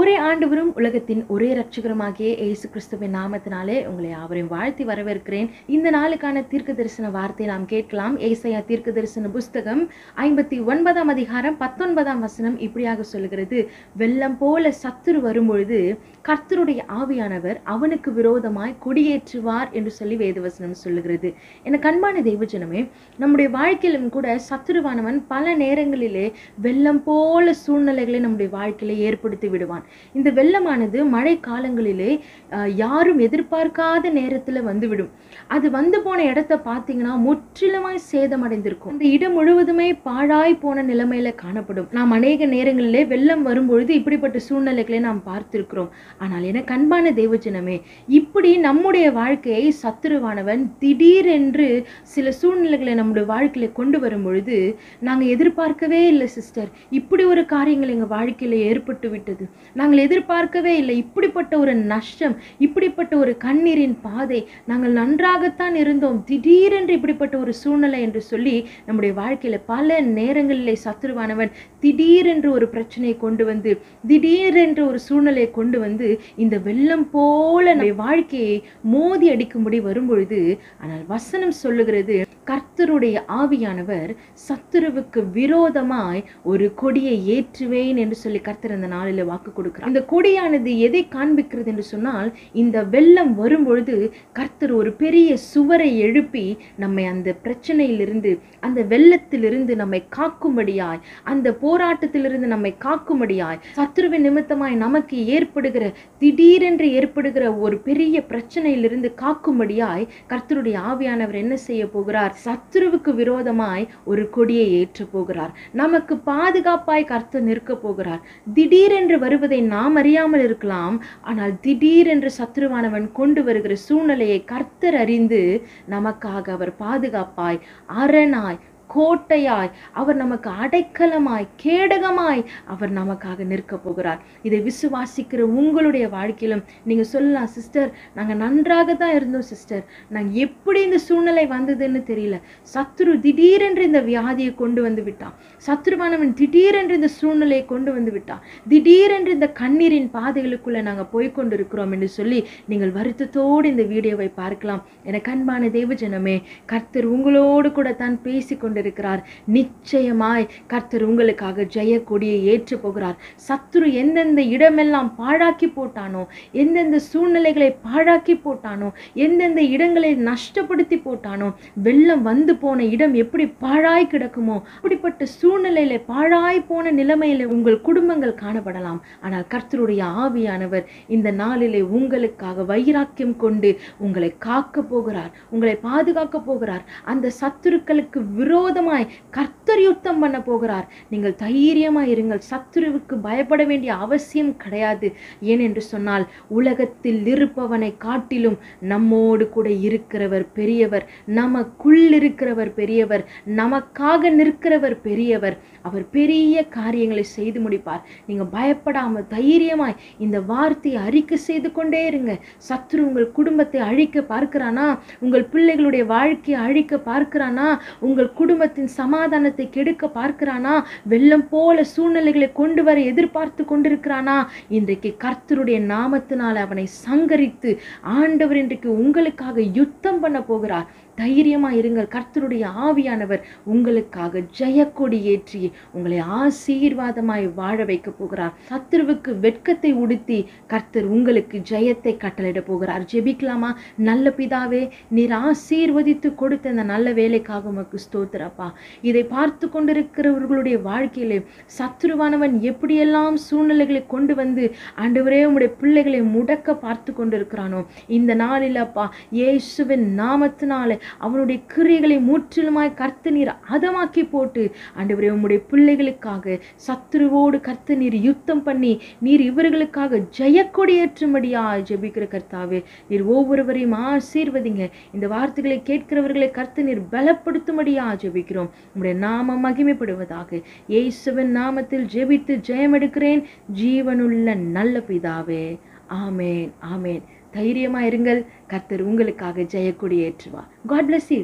ஒரே ஆண்டவரும் உலகத்தின் ஒரே இரட்சகருமாகிய இயேசு கிறிஸ்துவின் நாமத்தினாலே உங்களை யாவரையும் வாழ்த்தி வரவேற்கிறேன். இந்த நாளுக்கான தீர்க்க தரிசன வார்த்தை நாம் கேட்கலாம். ஏசாயா தீர்க்க தரிசன புஸ்தகம் 59ஆம் அதிகாரம் 19ஆம் வசனம் இப்படியாக சொல்லுகிறது. வெள்ளம் போல சத்துரு வரும்பொழுது கர்த்தருடைய ஆவியானவர் அவனுக்கு விரோதமாய் கொடியேற்றுவார் என்று சொல்லி வேதவசனம் சொல்லுகிறது. எனக்கு அன்பான தெய்வஜனமே, நம்முடைய வாழ்க்கையிலும் கூட சத்துருவானவன் பல நேரங்களிலே வெள்ளம் போல சூழ்நிலைகளை நம்முடைய வாழ்க்கையில ஏற்படுத்தி விடுவான். இந்த வெள்ளமானது மழை காலங்களிலே யாரும் எதிர்பார்க்காத நேரத்துல வந்துவிடும். அது வந்து போன இடத்தை பார்த்தீங்கன்னா முற்றிலுமாய் சேதமடைந்திருக்கும். அந்த இடம் முழுவதுமே பாழாய் போன நிலைமையில காணப்படும். நாம் அநேக நேரங்களிலே வெள்ளம் வரும்பொழுது இப்படிப்பட்ட சூழ்நிலைகளை நாம் பார்த்திருக்கிறோம். ஆனால் எனக்கு அன்பான தேவஜனமே, இப்படி நம்முடைய வாழ்க்கையை சத்துருவானவன் திடீரென்று சில சூழ்நிலைகளை நம்முடைய வாழ்க்கையில கொண்டு வரும் பொழுது நாங்கள் எதிர்பார்க்கவே இல்லை சிஸ்டர், இப்படி ஒரு காரியங்கள் எங்க வாழ்க்கையில ஏற்பட்டு விட்டது, நாங்கள் எதிர்பார்க்கவே இல்லை, இப்படிப்பட்ட ஒரு நஷ்டம், இப்படிப்பட்ட ஒரு கண்ணீரின் பாதை, நாங்கள் நன்றாகத்தான் இருந்தோம், திடீரென்று இப்படிப்பட்ட ஒரு சூழ்நிலை என்று சொல்லி நம்முடைய வாழ்க்கையில பல நேரங்களிலே சத்துருவானவன் திடீரென்று ஒரு பிரச்சனையை கொண்டு வந்து, திடீரென்று ஒரு சூழ்நிலையை கொண்டு வந்து இந்த வெள்ளம் போல நம்முடைய வாழ்க்கையை மோதி அடிக்கும்படி வரும்பொழுது, ஆனால் வசனம் சொல்லுகிறது, கர்த்தருடைய ஆவியானவர் சத்துருவுக்கு விரோதமாய் ஒரு கொடியை ஏற்றுவேன் என்று சொல்லி கர்த்தர் அந்த நாளில் வாக்கு கொடுக்கிறார். இந்த கொடியானது எதை காண்பிக்கிறது என்று சொன்னால், இந்த வெள்ளம் வரும்பொழுது கர்த்தர் ஒரு பெரிய சுவரை எழுப்பி நம்மை அந்த பிரச்சனையிலிருந்து, அந்த வெள்ளத்திலிருந்து நம்மை காக்கும்படியாய், அந்த போராட்டத்திலிருந்து நம்மை காக்கும்படியாய், சத்துருவின் நிமித்தமாய் நமக்கு ஏற்படுகிற திடீரென்று ஏற்படுகிற ஒரு பெரிய பிரச்சனையிலிருந்து காக்கும்படியாய் கர்த்தருடைய ஆவியானவர் என்ன செய்ய போகிறார்? சத்துருவுக்கு விரோதமாய் ஒரு கொடியை ஏற்ற போகிறார். நமக்கு பாதுகாப்பாய் கர்த்தர் நிற்க போகிறார். திடீரென்று வருவதை நாம் அறியாமல் இருக்கலாம். ஆனால் திடீரென்று சத்துருவானவன் கொண்டு வருகிற சூழ்நிலையை கர்த்தர் அறிந்து நமக்காக அவர் பாதுகாப்பாய், அரணாய், கோட்டையாய், அவர் நமக்கு அடைக்கலமாய், கேடகமாய் அவர் நமக்காக நிற்க போகிறார். இதை விசுவாசிக்கிற உங்களுடைய வாழ்க்கையிலும் நீங்க சொல்லலாம், சிஸ்டர் நாங்க நன்றாக தான் இருந்தோம் சிஸ்டர், நாங்க எப்படி இந்த சூழ்நிலை வந்ததுன்னு தெரியல, சத்துரு திடீரென்று இந்த வியாதியை கொண்டு வந்து விட்டான், சத்துருவானவன் திடீரென்று இந்த சூழ்நிலையை கொண்டு வந்து விட்டான், திடீரென்று இந்த கண்ணீரின் பாதைகளுக்குள்ள நாங்க போய்கொண்டிருக்கிறோம் என்று சொல்லி நீங்கள் வருத்தத்தோடு இந்த வீடியோவை பார்க்கலாம். எனக்கு அன்பான தேவஜனமே, கர்த்தர் உங்களோடு கூட தான் பேசிக்கொண்டு இருக்கிறார். நிச்சயமாய் கர்த்தர் உங்களுக்காக ஜெய கொடியை ஏற்ற போகிறார். சத்துரு எந்தெந்த இடமெல்லாம் பாழாக்கி போட்டானோ, எந்தெந்த சூழ்நிலைகளை பாழாக்கி போட்டானோ, எந்தெந்த இடங்களை நஷ்டப்படுத்தி போட்டானோ, வெள்ளம் வந்து போன இடம் எப்படி பாழாய் கிடக்குமோ அப்படிப்பட்ட சூழ்நிலையில, பாழாய் போன நிலைமையில உங்கள் குடும்பங்கள் காணப்படலாம். ஆனால் கர்த்தருடைய ஆவியானவர் இந்த நாளிலே உங்களுக்காக வைராக்கியம் கொண்டு உங்களை காக்க போகிறார், உங்களை பாதுகாக்க போகிறார். அந்த சத்துருக்களுக்கு விரோதமாய் கர்த்தர் யுத்தம் பண்ண போகிறார். நீங்கள் தைரியமாய் இருங்கள். சத்துருவுக்கு பயப்பட வேண்டிய அவசியம் கிடையாது. ஏனென்று சொன்னால், உலகத்தில் இருப்பவனை காட்டிலும் நம்மோடு கூட இருக்கிறவர் பெரியவர், நமக்குள் இருக்கிறவர் பெரியவர், நமக்காக நிற்கிறவர் பெரியவர். அவர் பெரிய காரியங்களை செய்து முடிப்பார். நீங்க பயப்படாம தைரியமாய் இந்த வார்த்தையை அறிக்கை செய்து கொண்டே இருங்க. சத்துரு உங்கள் குடும்பத்தை அழிக்க பார்க்கிறானா, உங்கள் பிள்ளைகளுடைய வாழ்க்கையை அழிக்க பார்க்கிறானா, உங்கள் குடும்பத்தின் சமாதானத்தை கெடுக்க பார்க்கிறானா, வெள்ளம் போல சூழ்நிலைகளை கொண்டு வர எதிர்பார்த்து கொண்டிருக்கிறானா, இன்றைக்கு கர்த்தருடைய நாமத்தினால் அவனை சங்கரித்து ஆண்டவர் இன்றைக்கு உங்களுக்காக யுத்தம் பண்ண போகிறார். தைரியமா இருங்கள். கர்த்தருடைய ஆவியானவர் உங்களுக்காக ஜெயக்கொடி ஏற்றி உங்களை ஆசீர்வாதமாய் வாழ வைக்க போகிறார். சத்துருவுக்கு வெட்கத்தை உடுத்தி கர்த்தர் உங்களுக்கு ஜெயத்தை கட்டளையிட போகிறார். ஜெபிக்கலாமா? நல்ல பிதாவே, நீர் ஆசீர்வதித்து கொடுத்த அந்த நல்ல வேலைக்காக உமக்கு ஸ்தோத்திரப்பா. இதை பார்த்து கொண்டிருக்கிறவர்களுடைய வாழ்க்கையிலே சத்துருவானவன் எப்படியெல்லாம் சூழ்நிலைகளை கொண்டு வந்து ஆண்டவரே உம்முடைய பிள்ளைகளை முடக்க பார்த்து கொண்டிருக்கிறானோ, இந்த நாளில் அப்பா இயேசுவின் நாமத்தினாலே அவனுடைய கிரியைகளை முற்றிலுமாய் கர்த்தர் நீர் அதமாக்கி போட்டு ஆண்டவரே உம்முடைய பிள்ளைகளுக்காக சத்துருவோடு கர்த்தர் நீர் யுத்தம் பண்ணி நீர் இவர்களுக்காக ஜெயக்கொடி ஏற்றும்படியா ஜெபிக்கிற கர்த்தாவே, நீர் ஒவ்வொருவரையும் ஆசீர்வதிங்க. இந்த வார்த்தைகளை கேட்கிறவர்களை கர்த்தர் நீர் பலப்படுத்தும்படியா ஜெபிக்கிறோம். உம்முடைய நாமம் மகிமைப்படுவதாக. இயேசுவின் நாமத்தில் ஜெபித்து ஜெயம் எடுக்கிறேன் ஜீவனுள்ள நல்ல பிதாவே. ஆமேன், ஆமேன். தைரியமா இருங்கள். கர்த்தர் உங்களுக்காக ஜெயக்கொடி ஏற்றுவார். God bless you.